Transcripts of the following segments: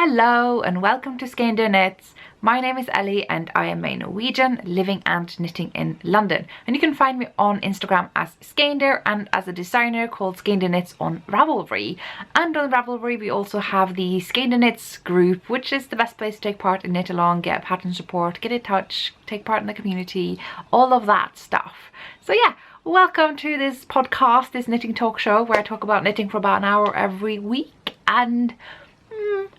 Hello and welcome to Skeindeer Knits. My name is Ellie and I am a Norwegian living and knitting in London. And you can find me on Instagram as Skeindeer and as a designer called Skeindeer Knits on Ravelry. And on Ravelry we also have the Skeindeer Knits group, which is the best place to take part in knit along, get pattern support, get in touch, take part in the community, all of that stuff. So yeah, welcome to this podcast, this knitting talk show where I talk about knitting for about an hour every week. And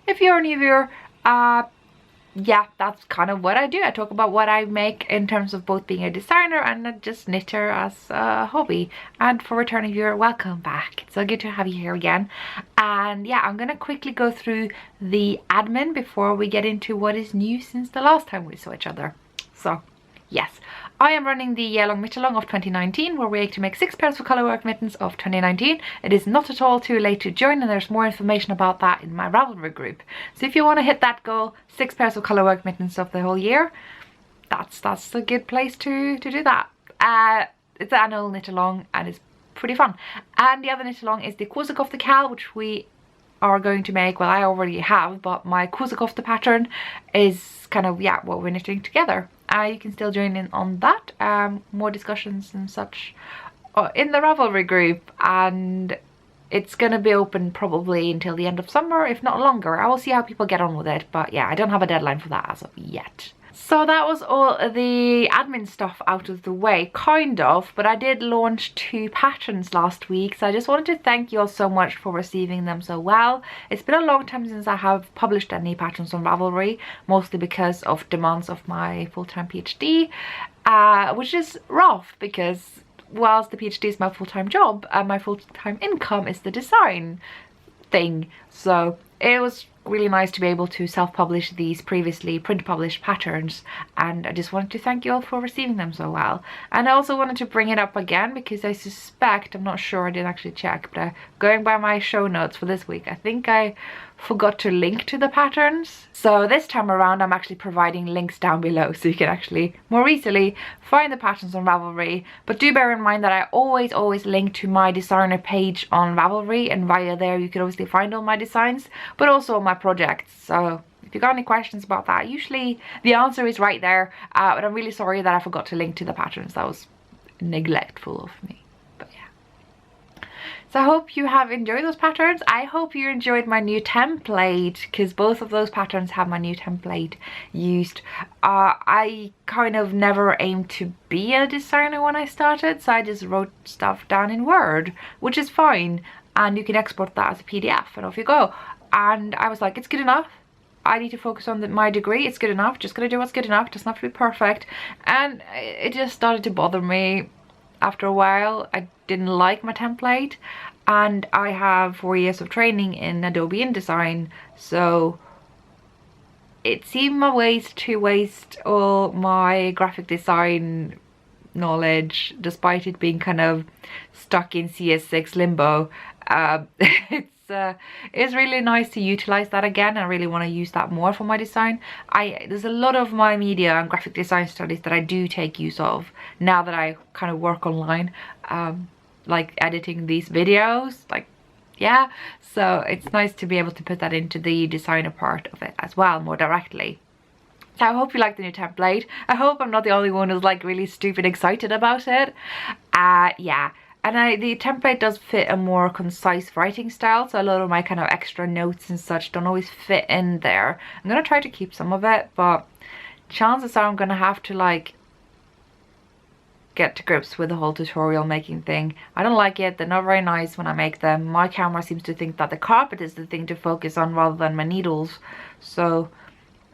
if you're a new viewer, yeah, that's kind of what I do. I talk about what I make in terms of both being a designer and just knitter as a hobby. And for returning viewer, welcome back. It's so good to have you here again. And yeah, I'm gonna quickly go through the admin before we get into what is new since the last time we saw each other. So yes, I am running the year-long knit-along of 2019, where we aim to make 6 pairs of colourwork mittens of 2019. It is not at all too late to join, and there's more information about that in my Ravelry group. So if you want to hit that goal, 6 pairs of colourwork mittens of the whole year, that's a good place to do that. It's an annual knit-along and it's pretty fun. And the other knit-along is the Kosekofte Cal, which we are going to make. Well, I already have, but my Kosekofte pattern is kind of, yeah, what we're knitting together. You can still join in on that. More discussions and such in the Ravelry group, and it's gonna be open probably until the end of summer, if not longer. I will see how people get on with it, but yeah, I don't have a deadline for that as of yet. So that was all the admin stuff out of the way, kind of, but I did launch 2 patterns last week, so I just wanted to thank you all so much for receiving them so well. It's been a long time since I have published any patterns on Ravelry, mostly because of demands of my full-time PhD, which is rough because whilst the PhD is my full-time job, my full-time income is the design thing. So it was really nice to be able to self-publish these previously print-published patterns, and I just wanted to thank you all for receiving them so well. And I also wanted to bring it up again because I suspect, I'm not sure, I didn't actually check, but going by my show notes for this week, I think I forgot to link to the patterns. So this time around I'm actually providing links down below so you can actually more easily find the patterns on Ravelry. But do bear in mind that I always link to my designer page on Ravelry, and via there you can obviously find all my designs, but also all my projects. So if you got any questions about that, usually the answer is right there, but I'm really sorry that I forgot to link to the patterns. That was neglectful of me. So I hope you have enjoyed those patterns. I hope you enjoyed my new template, because both of those patterns have my new template used. I kind of never aimed to be a designer when I started, so I just wrote stuff down in Word, which is fine, and you can export that as a PDF and off you go. And I was like, it's good enough. I need to focus on my degree. It's good enough. Just gonna do what's good enough. It doesn't have to be perfect. And it just started to bother me. After a while, I didn't like my template, and I have 4 years of training in Adobe InDesign, so it seemed my waste to waste all my graphic design knowledge, despite it being kind of stuck in CS6 limbo. It's really nice to utilize that again. I really want to use that more for my design. There's a lot of my media and graphic design studies that I do take use of now that I kind of work online, like editing these videos, like, yeah. So it's nice to be able to put that into the designer part of it as well, more directly. So I hope you like the new template. I hope I'm not the only one who's like really stupid excited about it. Yeah. And the template does fit a more concise writing style, so a lot of my kind of extra notes and such don't always fit in there. I'm gonna try to keep some of it, but chances are I'm gonna have to like get to grips with the whole tutorial making thing. I don't like it. They're not very nice when I make them. My camera seems to think that the carpet is the thing to focus on rather than my needles. So,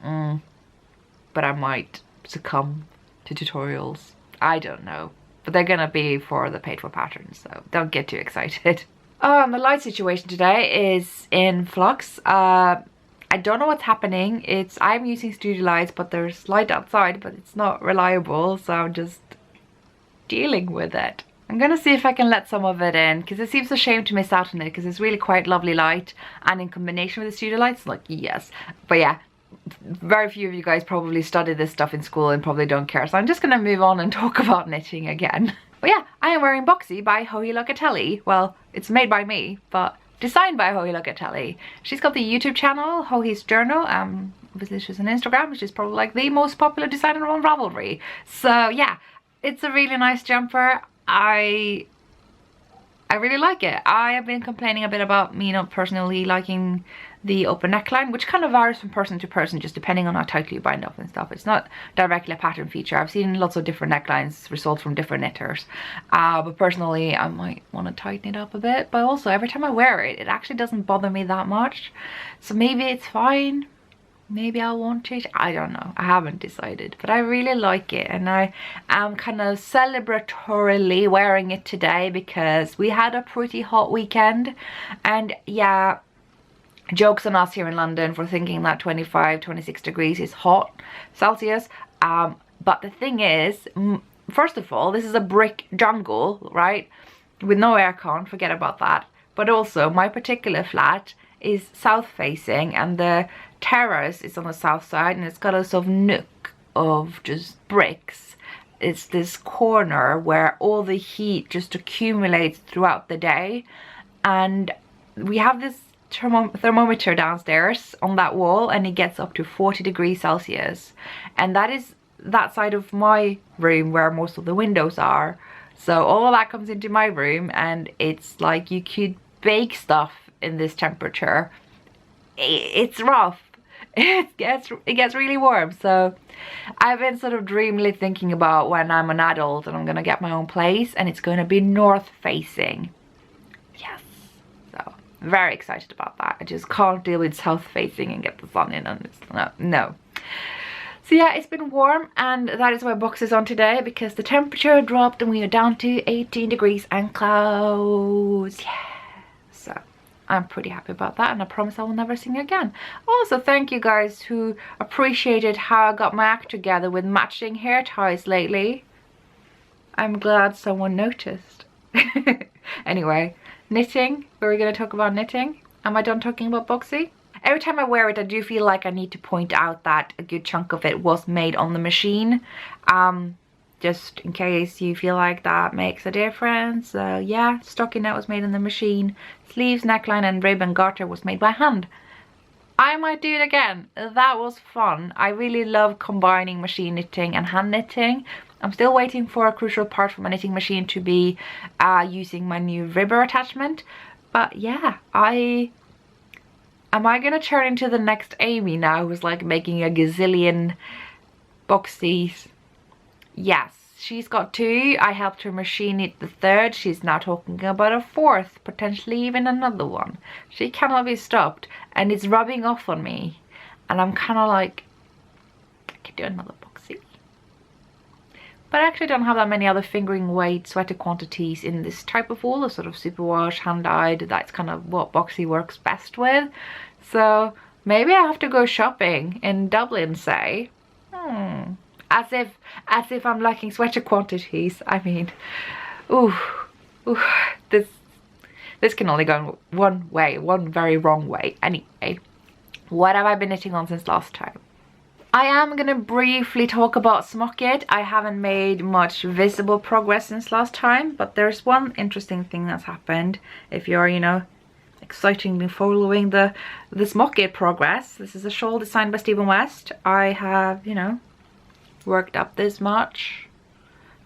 but I might succumb to tutorials. I don't know. But they're gonna be for the paid for patterns, so don't get too excited. And the light situation today is in flux. I don't know what's happening. I'm using studio lights, but there's light outside, but it's not reliable, so I'm just dealing with it. I'm gonna see if I can let some of it in, because it seems a shame to miss out on it, because it's really quite lovely light, and in combination with the studio lights, like, yes. But yeah, very few of you guys probably studied this stuff in school and probably don't care, so I'm just gonna move on and talk about knitting again. But yeah, I am wearing Boxy by Hohi Locatelli. Well, it's made by me, but designed by Hohi Locatelli. She's got the YouTube channel, Hohi's Journal. Obviously she's on Instagram, which is probably like the most popular designer on Ravelry. So yeah, it's a really nice jumper. I really like it. I have been complaining a bit about me not personally liking the open neckline, which kind of varies from person to person, just depending on how tightly you bind up and stuff. It's not directly a pattern feature. I've seen lots of different necklines result from different knitters, but personally I might want to tighten it up a bit. But also every time I wear it, it actually doesn't bother me that much, so maybe it's fine. Maybe I'll want it. I don't know. I haven't decided, but I really like it, and I am kind of celebratorily wearing it today because we had a pretty hot weekend. And yeah, jokes on us here in London for thinking that 25-26 degrees is hot Celsius, but the thing is, first of all, this is a brick jungle, right, with no aircon. Forget about that. But also my particular flat is south facing, and the terrace is on the south side, and it's got a sort of nook of just bricks. It's this corner where all the heat just accumulates throughout the day, and we have this thermometer downstairs on that wall, and it gets up to 40 degrees Celsius, and that is that side of my room where most of the windows are. So all of that comes into my room, and it's like you could bake stuff in this temperature. It's rough. It gets really warm. So I've been sort of dreamily thinking about when I'm an adult and I'm gonna get my own place, and it's gonna be north facing. Yes. So very excited about that. I just can't deal with south facing and get the sun in on this. No. So yeah, it's been warm, and that is why box is on today, because the temperature dropped and we are down to 18 degrees and clouds. Yeah. So I'm pretty happy about that, and I promise I will never sing again. Also, thank you guys who appreciated how I got my act together with matching hair ties lately. I'm glad someone noticed. Anyway, knitting. We're going to talk about knitting. Am I done talking about boxy? Every time I wear it, I do feel like I need to point out that a good chunk of it was made on the machine. Just in case you feel like that makes a difference. So yeah, stockinette was made on the machine. Sleeves, neckline and rib and garter was made by hand. I might do it again. That was fun. I really love combining machine knitting and hand knitting. I'm still waiting for a crucial part for my knitting machine to be using my new ribber attachment. But yeah, am I gonna turn into the next Amy now, who's like making a gazillion boxies? Yes, she's got 2. I helped her machine knit the 3rd. She's now talking about a 4th, potentially even another one. She cannot be stopped, and it's rubbing off on me. And I'm kind of like, I could do another boxy. But I actually don't have that many other fingering weight sweater quantities in this type of wool, a sort of superwash, hand-dyed. That's kind of what boxy works best with. So maybe I have to go shopping in Dublin, say. As if I'm lacking sweater quantities. I mean, this can only go one way, one very wrong way. Anyway, what have I been knitting on since last time? I am gonna briefly talk about Smocket. I haven't made much visible progress since last time, but there's one interesting thing that's happened. If you're, you know, excitingly following the Smocket progress. This is a shawl designed by Stephen West. I have, you know, worked up this much,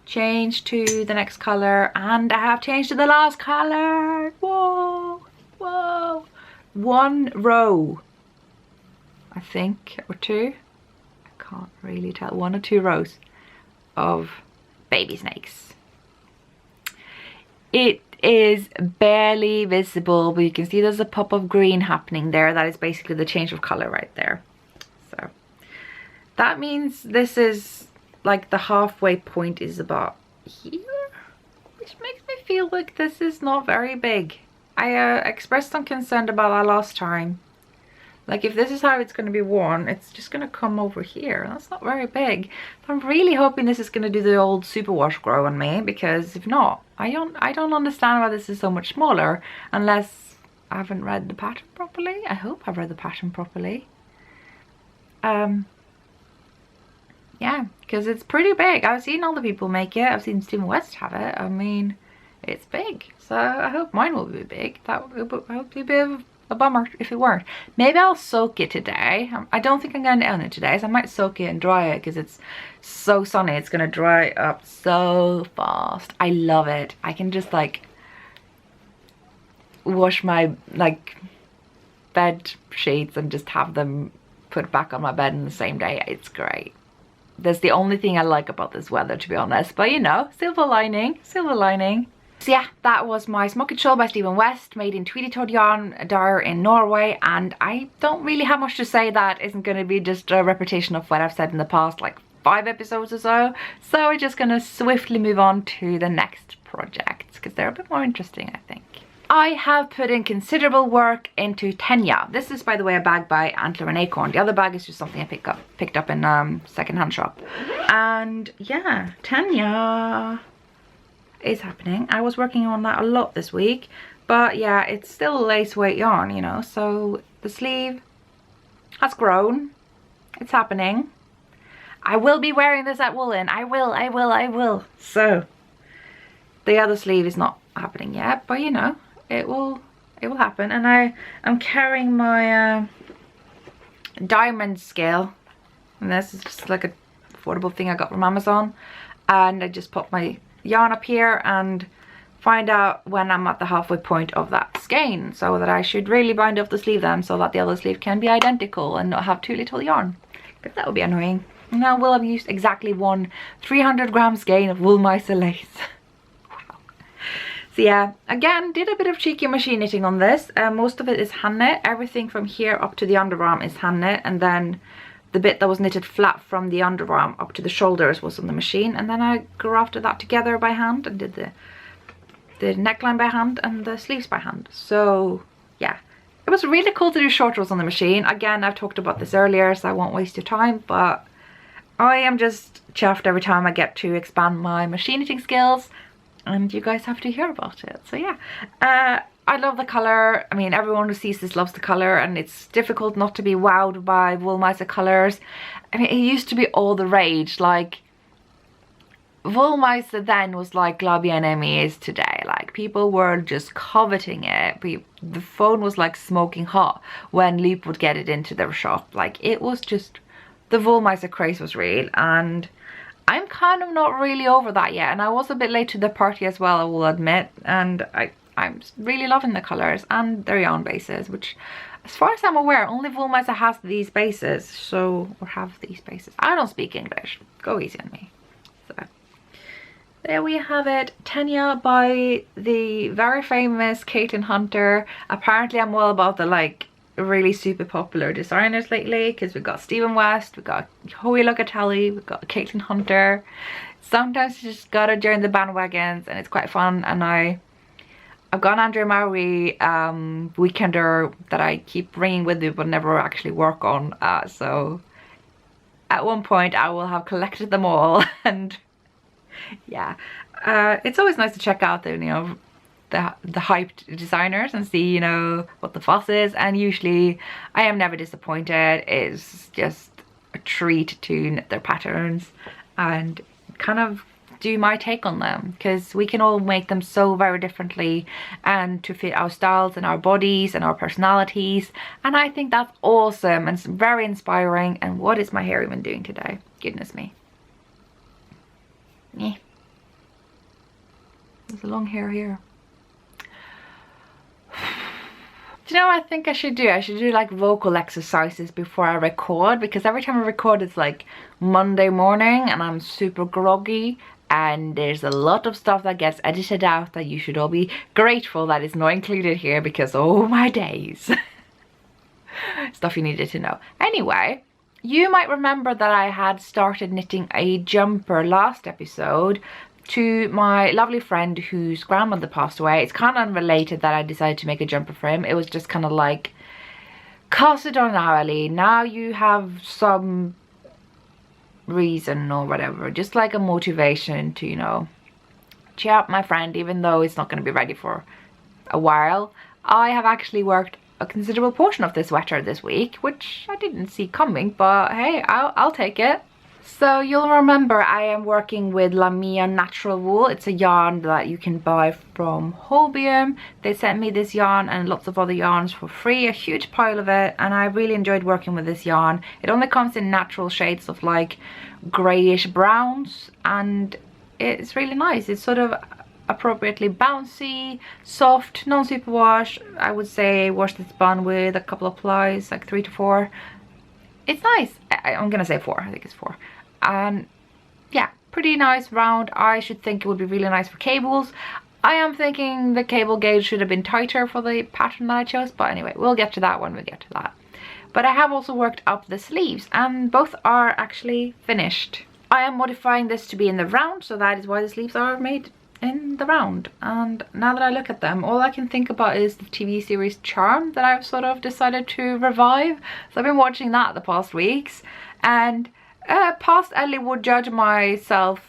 changed to the next color, and I have changed to the last color. Whoa, whoa. 1 row, I think, or 2. I can't really tell. 1 or 2 rows of baby snakes. It is barely visible, but you can see there's a pop of green happening there. That is basically the change of color right there. So that means this is like the halfway point is about here, which makes me feel like this is not very big. I expressed some concern about that last time. Like, if this is how it's going to be worn, it's just going to come over here. That's not very big. But I'm really hoping this is going to do the old superwash grow on me, because if not, I don't understand why this is so much smaller, unless I haven't read the pattern properly. I hope I've read the pattern properly. Yeah, because it's pretty big. I've seen other people make it. I've seen Stephen West have it. I mean, it's big. So I hope mine will be big. That would be a bit of a bummer if it weren't. Maybe I'll soak it today. I don't think I'm going to own it today, so I might soak it and dry it because it's so sunny. It's going to dry up so fast. I love it. I can just like wash my like bed sheets and just have them put back on my bed in the same day. It's great. That's the only thing I like about this weather, to be honest. But you know, silver lining, silver lining. So yeah, that was my Smoky Shawl by Stephen West, made in Tweedy Toed yarn, dyer in Norway, and I don't really have much to say. That isn't going to be just a repetition of what I've said in the past like 5 episodes or so. So we're just going to swiftly move on to the next projects because they're a bit more interesting, I think. I have put in considerable work into Tenya. This is, by the way, a bag by Antler and Acorn. The other bag is just something I picked up in secondhand shop. And yeah, Tenya is happening. I was working on that a lot this week, but yeah, it's still lace weight yarn, you know, so the sleeve has grown. It's happening. I will be wearing this at Woolen. I will. So the other sleeve is not happening yet, but you know, it will happen. And I'm carrying my diamond scale, and this is just like a affordable thing I got from Amazon, and I just put my yarn up here and find out when I'm at the halfway point of that skein, so that I should really bind off the sleeve then, so that the other sleeve can be identical and not have too little yarn, because that would be annoying. Now will have used exactly one 300-gram skein of wool mice lace. Wow. So yeah, again, did a bit of cheeky machine knitting on this. Most of it is hand knit. Everything from here up to the underarm is hand knit, and then the bit that was knitted flat from the underarm up to the shoulders was on the machine, and then I grafted that together by hand and did the neckline by hand and the sleeves by hand. So yeah, it was really cool to do short rows on the machine. Again, I've talked about this earlier, so I won't waste your time, but I am just chuffed every time I get to expand my machine knitting skills, and you guys have to hear about it. So yeah, I love the colour. I mean, everyone who sees this loves the colour, and it's difficult not to be wowed by wool mice colours. I mean, it used to be all the rage. Like, wool mice then was like La Bien-Aimée is today. Like, people were just coveting it. The phone was like smoking hot when Loop would get it into their shop. Like, it was just, the wool mice craze was real, and I'm kind of not really over that yet. And I was a bit late to the party as well, I will admit, and I'm really loving the colours and their yarn bases, which, as far as I'm aware, only Woolmizer has these bases, so, or have these bases. I don't speak English, go easy on me. So there we have it, Tenya by the very famous Caitlin Hunter. Apparently I'm all about the like really super popular designers lately, because we've got Stephen West, we've got Hoey Locatelli, we've got Caitlin Hunter. Sometimes you just gotta join the bandwagons, and it's quite fun. And I've got an Andrea Mowry weekender that I keep bringing with me but never actually work on. So at one point I will have collected them all, and yeah, it's always nice to check out the, you know, the hyped designers and see, you know, what the fuss is. And usually I am never disappointed. It's just a treat to knit their patterns and kind of do my take on them, because we can all make them so very differently and to fit our styles and our bodies and our personalities, and I think that's awesome and very inspiring. And what is my hair even doing today? Goodness me. Yeah, there's a long hair here. Do you know what I think I should do? I should do like vocal exercises before I record, because every time I record it's like Monday morning and I'm super groggy, and there's a lot of stuff that gets edited out that you should all be grateful that is not included here, because oh my days. Stuff you needed to know. Anyway, you might remember that I had started knitting a jumper last episode to my lovely friend whose grandmother passed away. It's kind of unrelated that I decided to make a jumper for him. It was just kind of like, cast it on now, Ellie. Now you have some reason or whatever, just like a motivation to, you know, cheer up my friend, even though it's not going to be ready for a while. I have actually worked a considerable portion of this sweater this week, which I didn't see coming, but hey, I'll take it. So you'll remember I am working with Laine natural wool. It's a yarn that you can buy from Holbeum. They sent me this yarn and lots of other yarns for free, a huge pile of it, and I really enjoyed working with this yarn. It only comes in natural shades of like greyish browns, and it's really nice. It's sort of appropriately bouncy, soft, non-superwash. I would say wash this bun with a couple of plies, like 3 to 4. It's nice. I'm gonna say 4. I think it's 4. And yeah, pretty nice round. I should think it would be really nice for cables. I am thinking the cable gauge should have been tighter for the pattern that I chose, but anyway, we'll get to that when we get to that. But I have also worked up the sleeves, and both are actually finished. I am modifying this to be in the round, so that is why the sleeves are made in the round. And now that I look at them, all I can think about is the TV series Charm that I've sort of decided to revive. So I've been watching that the past weeks, and past Ellie would judge myself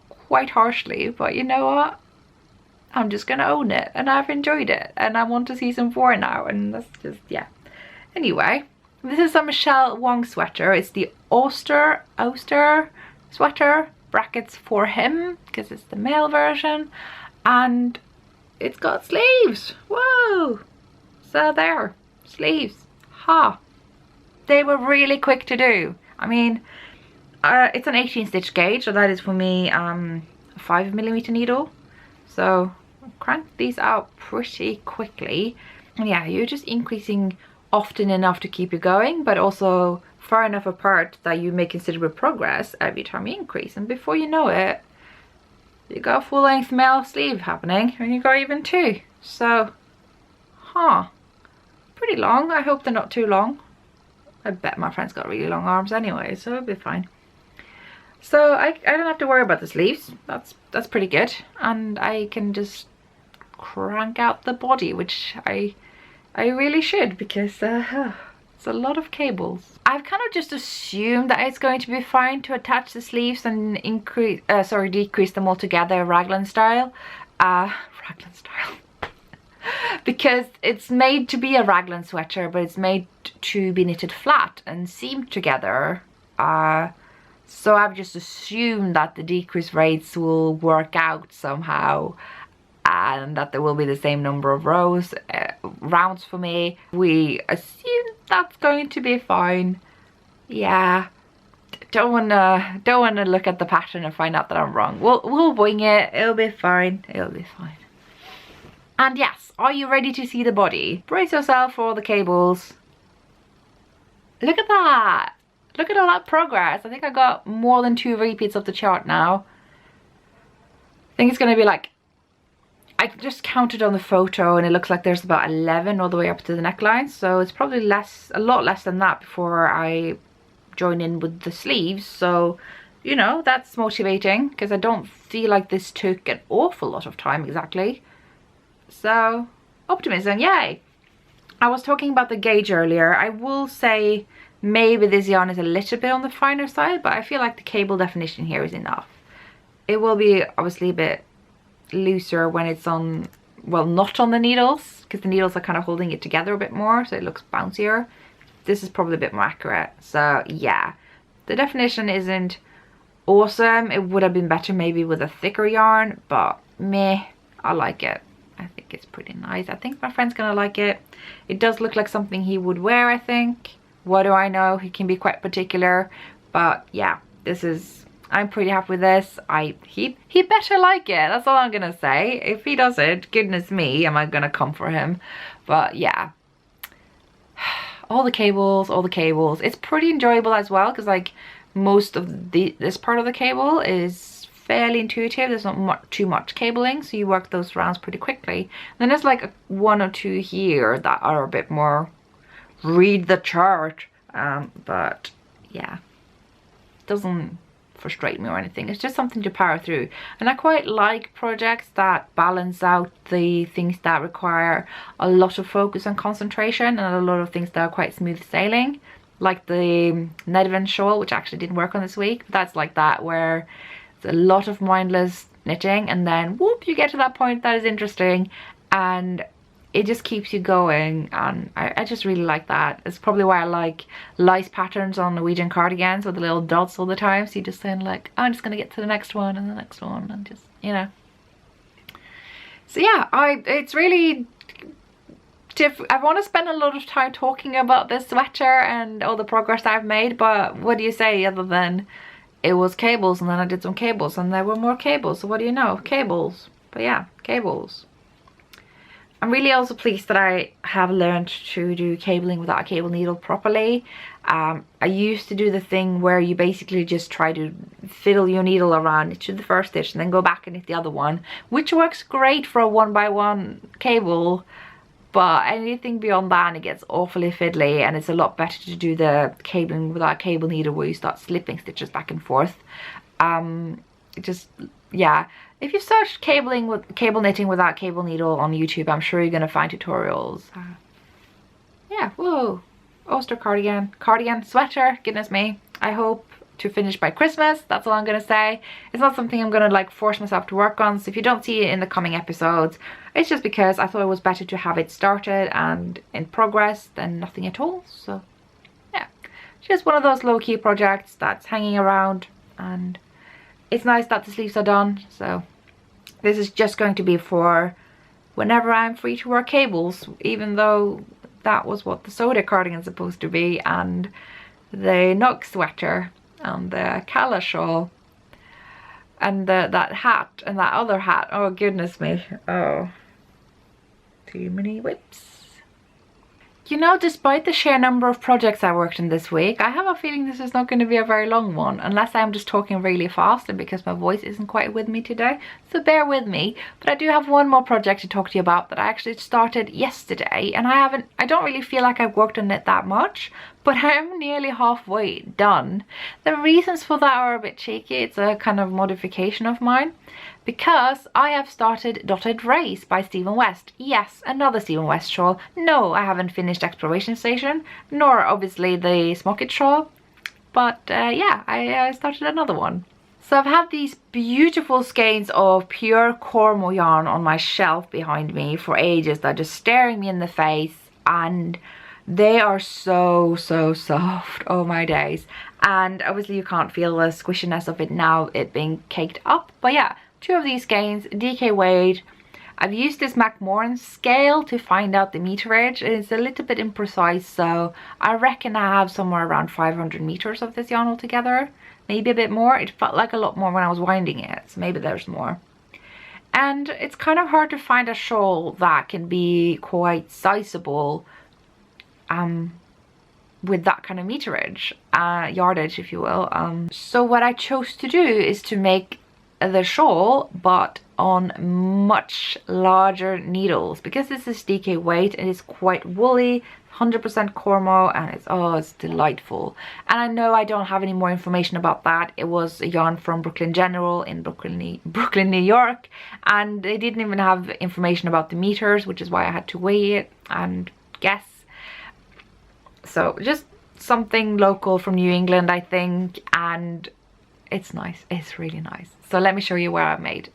quite harshly, but you know what? I'm just gonna own it, and I've enjoyed it, and I want to season 4 now, and that's just, yeah. Anyway, this is a Michelle Wong sweater. It's the Oster sweater, brackets for him, because it's the male version, and it's got sleeves. Whoa! So there, sleeves. Ha! They were really quick to do. I mean, it's an 18 stitch gauge, so that is for me a 5mm needle. So crank these out pretty quickly. And yeah, you're just increasing often enough to keep you going, but also far enough apart that you make considerable progress every time you increase. And before you know it, you got a full-length male sleeve happening, and you got even 2. So, pretty long. I hope they're not too long. I bet my friend's got really long arms anyway, so it'll be fine. So I don't have to worry about the sleeves. That's pretty good, and I can just crank out the body, which I really should, because it's a lot of cables. I've kind of just assumed that it's going to be fine to attach the sleeves and decrease them altogether, raglan style. Because it's made to be a raglan sweater, but it's made to be knitted flat and seamed together. So I've just assumed that the decrease rates will work out somehow, and that there will be the same number of rounds for me. We assume that's going to be fine. Yeah, don't wanna look at the pattern and find out that I'm wrong. We'll wing it. It'll be fine. It'll be fine. And yes, are you ready to see the body? Brace yourself for the cables. Look at that. Look at all that progress. I think I got more than 2 repeats of the chart now. I think it's going to be like, I just counted on the photo and it looks like there's about 11 all the way up to the neckline. So it's probably a lot less than that before I join in with the sleeves. So, you know, that's motivating, because I don't feel like this took an awful lot of time exactly. So, optimism, yay! I was talking about the gauge earlier. I will say maybe this yarn is a little bit on the finer side, but I feel like the cable definition here is enough. It will be obviously a bit looser when it's on, well, not on the needles, because the needles are kind of holding it together a bit more, so it looks bouncier. This is probably a bit more accurate. So yeah, the definition isn't awesome. It would have been better maybe with a thicker yarn, but meh, I like it. I think it's pretty nice. I think my friend's gonna like it. It does look like something he would wear, I think. What do I know? He can be quite particular, but yeah, I'm pretty happy with this. He better like it. That's all I'm gonna say. If he doesn't, goodness me, am I gonna come for him? But yeah, all the cables. It's pretty enjoyable as well, because like most of this part of the cable is fairly intuitive. There's not too much cabling, so you work those rounds pretty quickly. And then there's like 1 or 2 here that are a bit more read the chart, but yeah, it doesn't frustrate me or anything. It's just something to power through, and I quite like projects that balance out the things that require a lot of focus and concentration, and a lot of things that are quite smooth sailing, like the Nedvin shawl, which actually didn't work on this week. But that's like that, where it's a lot of mindless knitting, and then whoop, you get to that point that is interesting, and it just keeps you going, and I just really like that. It's probably why I like lice patterns on Norwegian cardigans with the little dots all the time, so you just sound like, oh, I'm just gonna get to the next one and the next one, and just, you know. So yeah, it's really I want to spend a lot of time talking about this sweater and all the progress I've made, but what do you say other than it was cables, and then I did some cables and there were more cables, so what do you know? Cables. But yeah, cables. I'm really also pleased that I have learned to do cabling without a cable needle properly. I used to do the thing where you basically just try to fiddle your needle around to the first stitch and then go back and hit the other one, which works great for a 1x1 cable, but anything beyond that, it gets awfully fiddly, and it's a lot better to do the cabling without a cable needle where you start slipping stitches back and forth. Yeah, if you search cable knitting without cable needle on YouTube, I'm sure you're gonna find tutorials. Yeah, whoa, Ulster cardigan, sweater, goodness me. I hope to finish by Christmas, that's all I'm gonna say. It's not something I'm gonna like force myself to work on, so if you don't see it in the coming episodes, it's just because I thought it was better to have it started and in progress than nothing at all. So yeah, just one of those low-key projects that's hanging around, and it's nice that the sleeves are done. So this is just going to be for whenever I'm free to work cables, even though that was what the soda cardigan's supposed to be, and the Nug sweater and the Kala shawl and that hat and that other hat. Oh goodness me, oh, too many whips. You know, despite the sheer number of projects I worked on this week, I have a feeling this is not going to be a very long one, unless I'm just talking really fast and because my voice isn't quite with me today, so bear with me. But I do have one more project to talk to you about that I actually started yesterday, and I don't really feel like I've worked on it that much, but I am nearly halfway done. The reasons for that are a bit cheeky. It's a kind of modification of mine, because I have started Dotted Race by Stephen West. Yes, another Stephen West shawl. No, I haven't finished Exploration Station, nor obviously the Smocket shawl, but yeah, I started another one. So I've had these beautiful skeins of pure Cormo yarn on my shelf behind me for ages. They're just staring me in the face, and they are so soft. Oh my days. And obviously you can't feel the squishiness of it now, it being caked up, but yeah, two of these skeins, DK weight. I've used this Macmorran scale to find out the meterage. It's a little bit imprecise, so I reckon I have somewhere around 500 meters of this yarn altogether, maybe a bit more. It felt like a lot more when I was winding it, so maybe there's more. And it's kind of hard to find a shawl that can be quite sizable with that kind of meterage, yardage if you will. So what I chose to do is to make the shawl but on much larger needles, because this is DK weight. It is quite woolly, 100% Cormo, and it's delightful. And I know I don't have any more information about that. It was a yarn from Brooklyn General in Brooklyn, New York, and they didn't even have information about the meters, which is why I had to weigh it and guess. So just something local from New England, I think, and it's nice. It's really nice. So let me show you where I've made.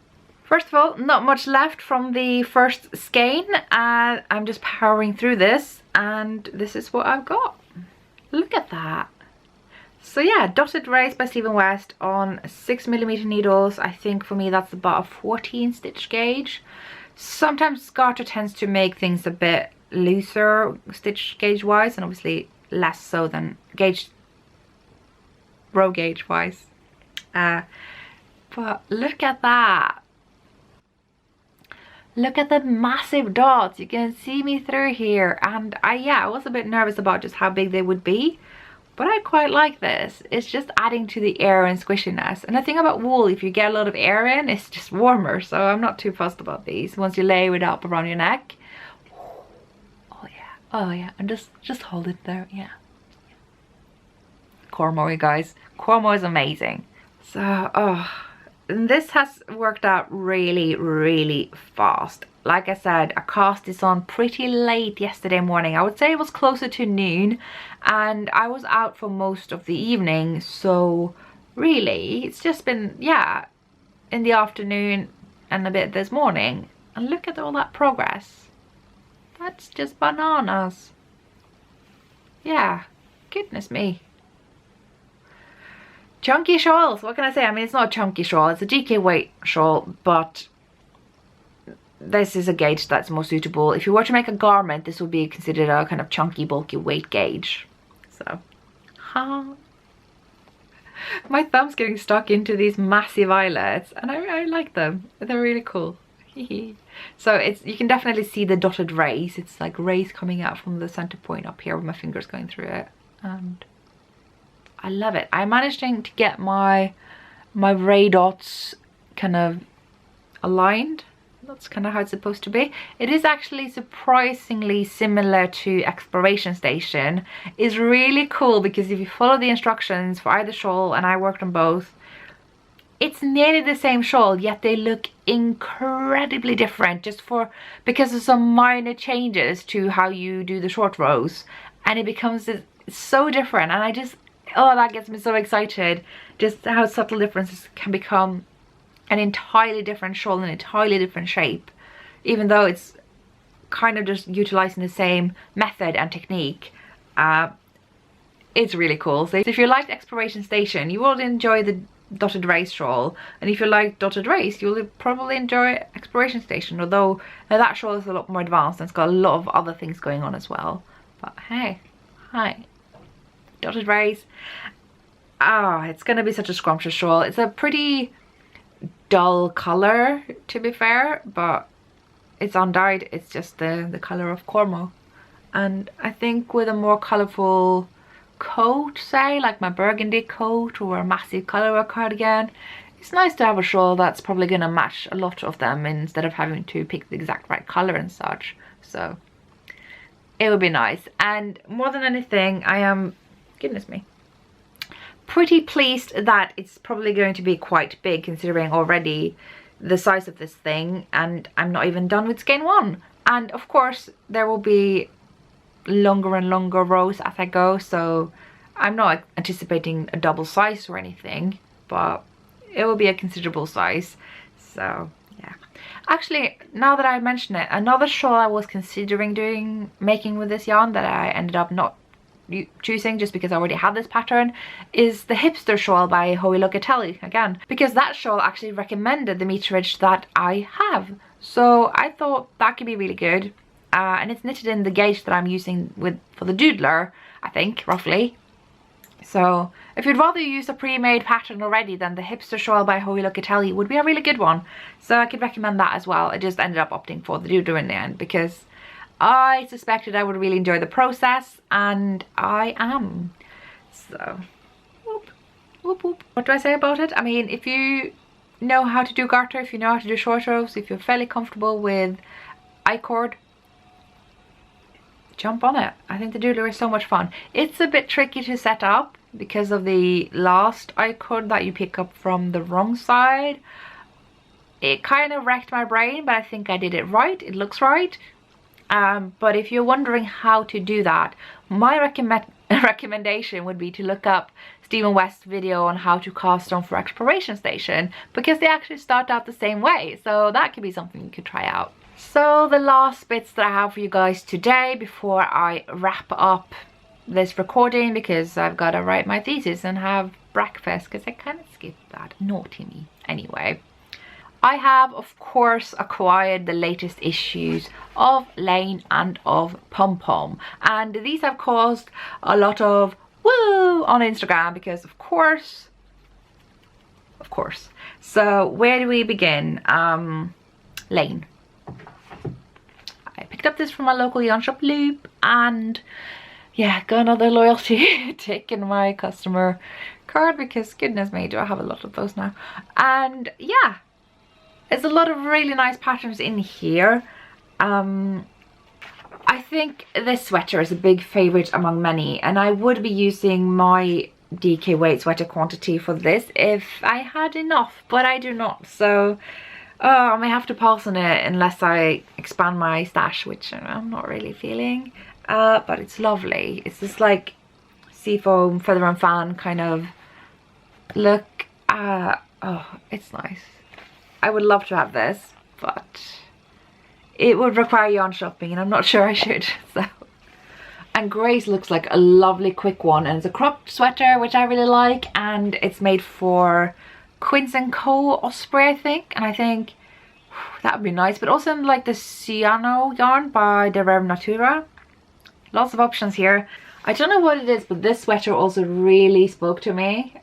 First of all, not much left from the first skein. I'm just powering through this, and this is what I've got. Look at that. So yeah, Dotted Race by Stephen West on 6mm needles. I think for me that's about a 14 stitch gauge. Sometimes Garter tends to make things a bit looser stitch gauge wise, and obviously less so than row gauge wise. But look at that. Look at the massive dots. You can see me through here, and I was a bit nervous about just how big they would be, but I quite like this. It's just adding to the air and squishiness. And the thing about wool, if you get a lot of air in, it's just warmer, so I'm not too fussed about these once you layer it up around your neck. Oh yeah, and just hold it there, yeah. Cormo, you guys. Cormo is amazing. So, and this has worked out really fast. Like I said, I cast this on pretty late yesterday morning. I would say it was closer to noon, and I was out for most of the evening, so really it's just been, yeah, in the afternoon and a bit this morning. And look at all that progress. That's just bananas. Yeah, goodness me. Chunky shawls, what can I say? I mean, it's not a chunky shawl, it's a DK weight shawl, but this is a gauge that's more suitable. If you were to make a garment, this would be considered a kind of chunky, bulky weight gauge. So, my thumb's getting stuck into these massive eyelets, and I like them. They're really cool. So it's, you can definitely see the dotted rays. It's like rays coming out from the center point up here with my fingers going through it, and I love it. I'm managing to get my ray dots kind of aligned. That's kind of how it's supposed to be. It is actually surprisingly similar to Exploration Station. It's really cool because if you follow the instructions for either shawl, and I worked on both, it's nearly the same shawl, yet they look incredibly different because of some minor changes to how you do the short rows, and it becomes so different. And I just, oh, that gets me so excited, just how subtle differences can become an entirely different shawl, an entirely different shape, even though it's kind of just utilizing the same method and technique. It's really cool. So if you liked Exploration Station, you will enjoy the dotted race shawl, and if you like dotted race, you'll probably enjoy Exploration Station, although that shawl is a lot more advanced and it's got a lot of other things going on as well. But hey, hi, dotted race. It's gonna be such a scrumptious shawl. It's a pretty dull color, to be fair, but it's undyed. It's just the color of Cormo, and I think with a more colorful coat, say like my burgundy coat or a massive color cardigan, it's nice to have a shawl that's probably gonna match a lot of them instead of having to pick the exact right color and such. So it would be nice. And more than anything, I am, goodness me, pretty pleased that it's probably going to be quite big, considering already the size of this thing, and I'm not even done with skein 1. And of course there will be longer and longer rows as I go, so I'm not anticipating a double size or anything, but it will be a considerable size. So yeah, actually, now that I mention it, another shawl I was considering making with this yarn that I ended up not choosing just because I already had this pattern is the Hipster shawl by Hoey Locatelli again, because that shawl actually recommended the meterage that I have, so I thought that could be really good. And it's knitted in the gauge that I'm using for the doodler, I think, roughly. So if you'd rather use a pre-made pattern already, then the Hipster shawl by Hoey Locatelli would be a really good one. So I could recommend that as well. I just ended up opting for the doodler in the end because I suspected I would really enjoy the process, and I am. So, whoop, whoop, whoop. What do I say about it? I mean, if you know how to do garter, if you know how to do short rows, if you're fairly comfortable with I-cord, jump on it. I think the doodler is so much fun. It's a bit tricky to set up because of the last I-cord that you pick up from the wrong side. It kind of wrecked my brain, but I think I did it right. It looks right. But if you're wondering how to do that, my recommendation would be to look up Stephen West's video on how to cast on for Exploration Station, because they actually start out the same way, so that could be something you could try out. So the last bits that I have for you guys today before I wrap up this recording, because I've got to write my thesis and have breakfast, because I kind of skipped that. Naughty me. Anyway, I have of course acquired the latest issues of Laine and of Pom Pom, and these have caused a lot of woo on Instagram because of course. So where do we begin? Laine. I picked up this from my local yarn shop Loop, and yeah, got another loyalty tick in my customer card because goodness me, do I have a lot of those now. And yeah, there's a lot of really nice patterns in here. I think this sweater is a big favorite among many, and I would be using my DK weight sweater quantity for this if I had enough, but I do not. So I may have to pass on it unless I expand my stash, which I'm not really feeling. But it's lovely. It's this like seafoam feather and fan kind of look. Oh, it's nice. I would love to have this, but it would require yarn shopping, and I'm not sure I should. So, and Grace looks like a lovely quick one, and it's a cropped sweater which I really like, and it's made for Quince & Co. Osprey, I think, and I think that would be nice. But also in like the Ciano yarn by the Rev Natura. Lots of options here. I don't know what it is, but this sweater also really spoke to me.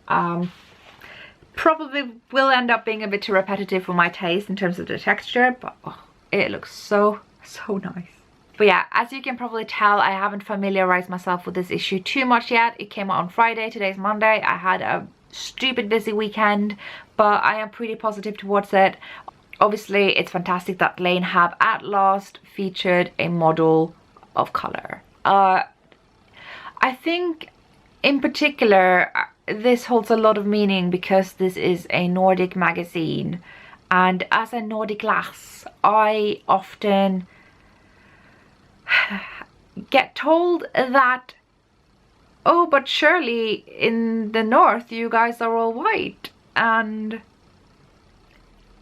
Probably will end up being a bit too repetitive for my taste in terms of the texture, but oh, it looks so nice. But yeah, as you can probably tell, I haven't familiarized myself with this issue too much yet. It came out on Friday, today's Monday. I had a stupid busy weekend, but I am pretty positive towards it. Obviously, it's fantastic that Laine have at last featured a model of color. I think in particular this holds a lot of meaning because this is a Nordic magazine, and as a Nordic lass, I often get told that, oh, but surely in the north you guys are all white, and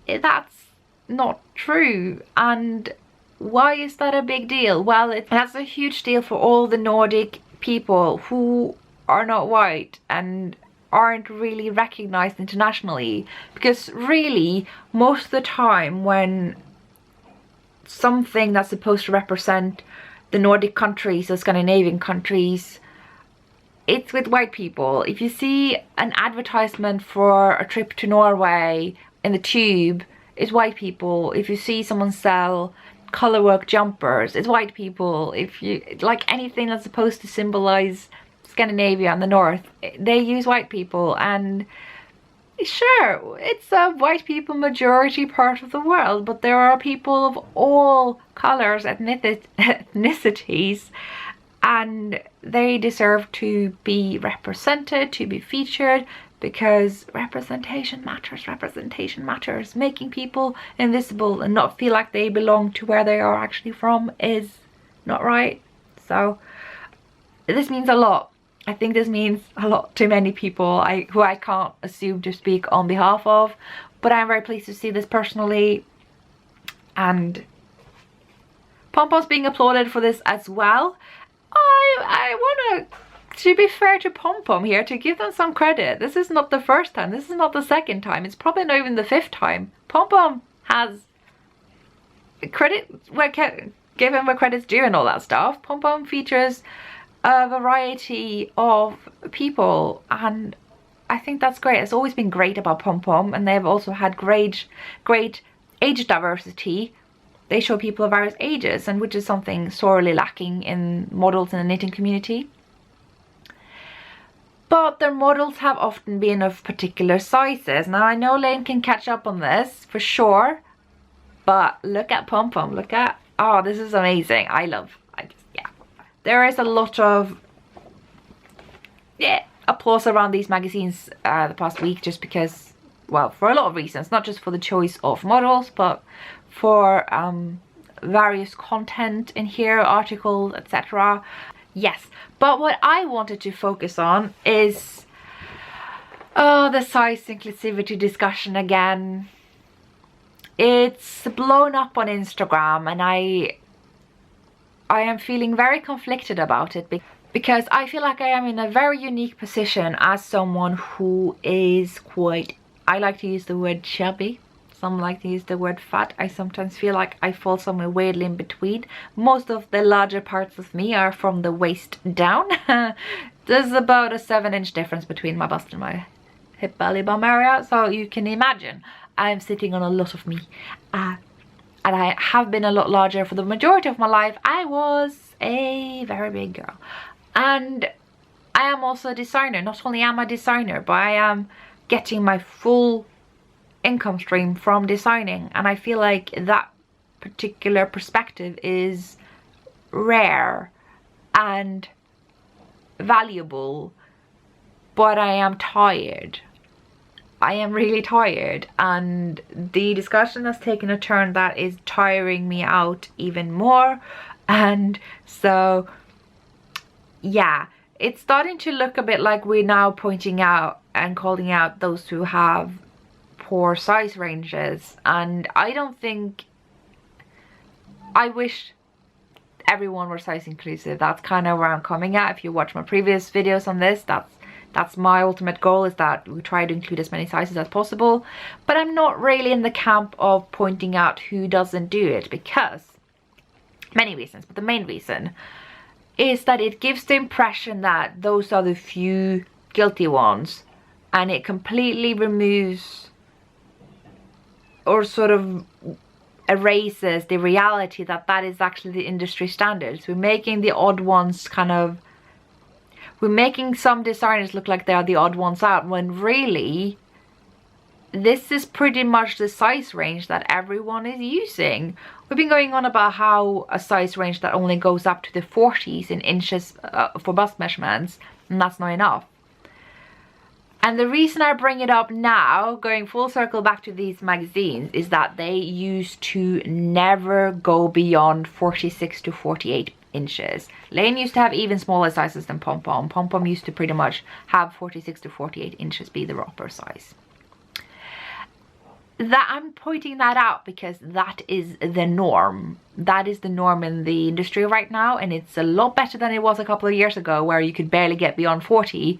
that's not true. And why is that a big deal? Well, that's a huge deal for all the Nordic people who are not white and aren't really recognized internationally, because really most of the time when something that's supposed to represent the Nordic countries or Scandinavian countries, it's with white people. If you see an advertisement for a trip to Norway in the tube, it's white people. If you see someone sell colorwork jumpers, it's white people. If you like anything that's supposed to symbolize Scandinavia and the north, they use white people. And sure, it's a white people majority part of the world, but there are people of all colors, ethnicities, and they deserve to be represented, to be featured, because representation matters. Making people invisible and not feel like they belong to where they are actually from is not right. So this means a lot. I think this means a lot to many people who I can't assume to speak on behalf of, but I'm very pleased to see this personally. And Pom Pom's being applauded for this as well. I want to be fair to Pom Pom here, to give them some credit. This is not the first time, this is not the second time, it's probably not even the fifth time. Pom Pom has credit give him where credit's due and all that stuff. Pom Pom features a variety of people, and I think that's great. It's always been great about Pom Pom, and they've also had great age diversity. They show people of various ages, and which is something sorely lacking in models in the knitting community. But their models have often been of particular sizes. Now I know Laine can catch up on this for sure, but look at Pom Pom, look at, oh, this is amazing. Yeah. There is a lot of applause around these magazines the past week, just because, well, for a lot of reasons, not just for the choice of models, but for various content in here, articles, etc. Yes, but what I wanted to focus on is the size inclusivity discussion again. It's blown up on Instagram, and I am feeling very conflicted about it, because I feel like I am in a very unique position as someone who is quite, I like to use the word chubby. Some like to use the word fat. I sometimes feel like I fall somewhere weirdly in between. Most of the larger parts of me are from the waist down. There's about a 7-inch difference between my bust and my hip belly bum area, so you can imagine I'm sitting on a lot of me. And I have been a lot larger for the majority of my life. I was a very big girl. And I am also a designer. Not only am I a designer, but I am getting my full income stream from designing, and I feel like that particular perspective is rare and valuable. But I am tired. I am really tired, and the discussion has taken a turn that is tiring me out even more. And so yeah, it's starting to look a bit like we're now pointing out and calling out those who have poor size ranges, and I don't think I wish everyone were size inclusive. That's kind of where I'm coming at. If you watch my previous videos on this, that's my ultimate goal, is that we try to include as many sizes as possible. But I'm not really in the camp of pointing out who doesn't do it, because many reasons, but the main reason is that it gives the impression that those are the few guilty ones, and it completely removes or sort of erases the reality that that is actually the industry standards. We're making the odd ones we're making some designers look like they are the odd ones out, when really this is pretty much the size range that everyone is using. We've been going on about how a size range that only goes up to the 40s in inches for bust measurements, and that's not enough. And the reason I bring it up now, going full circle back to these magazines, is that they used to never go beyond 46 to 48 inches. Laine used to have even smaller sizes than Pom Pom. Pom Pom used to pretty much have 46 to 48 inches be the upper size. That I'm pointing that out because that is the norm. That is the norm in the industry right now, and it's a lot better than it was a couple of years ago, where you could barely get beyond 40.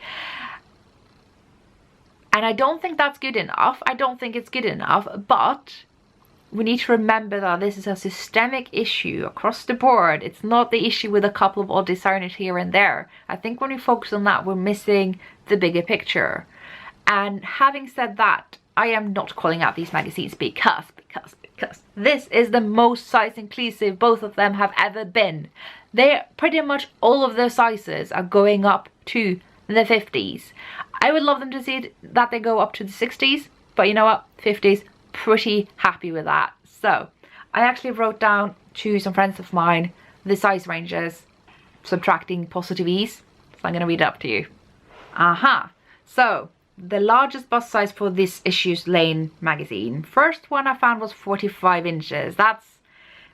And I don't think that's good enough. I don't think it's good enough, but we need to remember that this is a systemic issue across the board. It's not the issue with a couple of odd designers here and there. I think when we focus on that, we're missing the bigger picture. And having said that, I am not calling out these magazines because this is the most size inclusive both of them have ever been. They're pretty much all of their sizes are going up to the 50s. I would love them to see that they go up to the 60s, but you know what, 50s, pretty happy with that. So I actually wrote down to some friends of mine the size ranges subtracting positive ease, so I'm gonna read it up to you. So the largest bust size for this issue's Laine magazine, first one I found was 45 inches. That's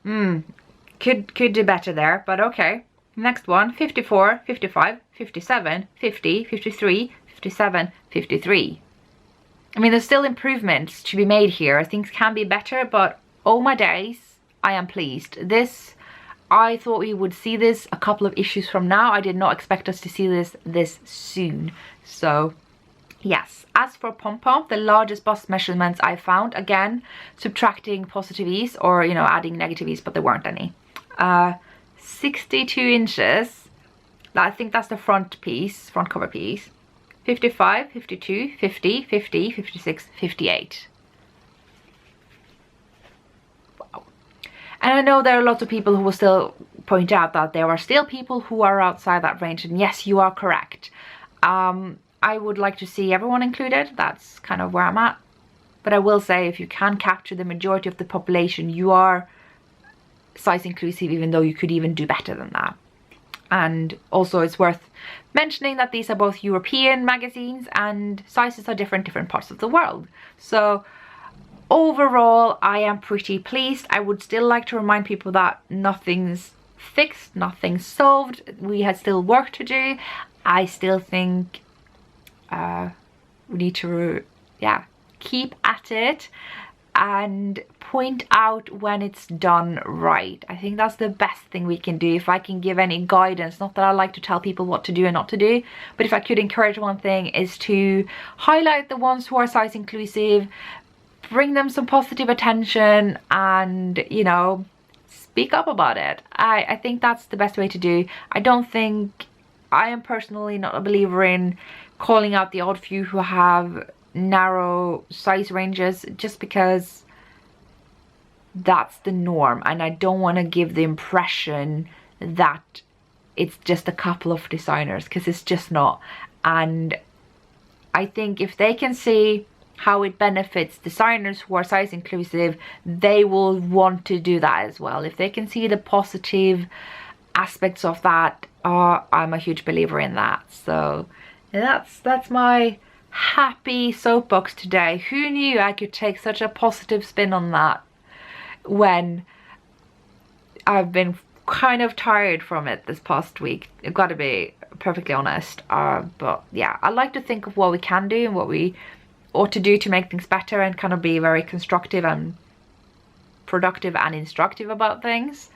could do better there, but okay. Next one, 54, 55, 57, 50, 53, 57, 53. I mean, there's still improvements to be made here. Things can be better, but oh my days, I am pleased. This, I thought we would see this a couple of issues from now. I did not expect us to see this soon. So yes. As for Pom Pom, the largest bust measurements I found, again, subtracting positive ease, or, you know, adding negative ease, but there weren't any. 62 inches. I think that's the front cover piece. 55, 52, 50, 50, 56, 58. Wow. And I know there are lots of people who will still point out that there are still people who are outside that range, and yes, you are correct. I would like to see everyone included. That's kind of where I'm at. But I will say, if you can capture the majority of the population, you are size inclusive, even though you could even do better than that. And also it's worth mentioning that these are both European magazines, and sizes are different parts of the world. So overall, I am pretty pleased. I would still like to remind people that nothing's fixed, nothing's solved. We had still work to do. I still think we need to keep at it and point out when it's done right. I think that's the best thing we can do. If I can give any guidance, not that I like to tell people what to do and not to do, but if I could encourage one thing, is to highlight the ones who are size inclusive, bring them some positive attention, and, you know, speak up about it. I think that's the best way to do. I am personally not a believer in calling out the odd few who have narrow size ranges, just because that's the norm, and I don't want to give the impression that it's just a couple of designers, because it's just not. And I think if they can see how it benefits designers who are size inclusive, they will want to do that as well. If they can see the positive aspects of that, I'm a huge believer in that. So that's my happy soapbox today. Who knew I could take such a positive spin on that when I've been kind of tired from it this past week? I've got to be perfectly honest. But yeah, I like to think of what we can do and what we ought to do to make things better, and kind of be very constructive and productive and instructive about things.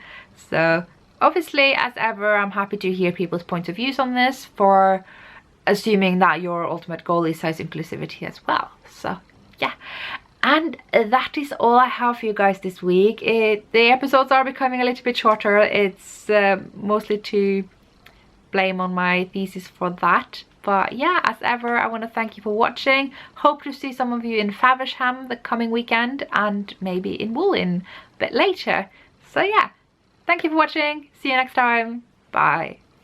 So obviously, as ever, I'm happy to hear people's points of views on this, for assuming that your ultimate goal is size inclusivity as well. So yeah, and that is all I have for you guys this week. The episodes are becoming a little bit shorter. It's mostly to blame on my thesis for that. But yeah, as ever, I want to thank you for watching. Hope to see some of you in Faversham the coming weekend, and maybe in Woolin a bit later. So yeah, thank you for watching. See you next time. Bye.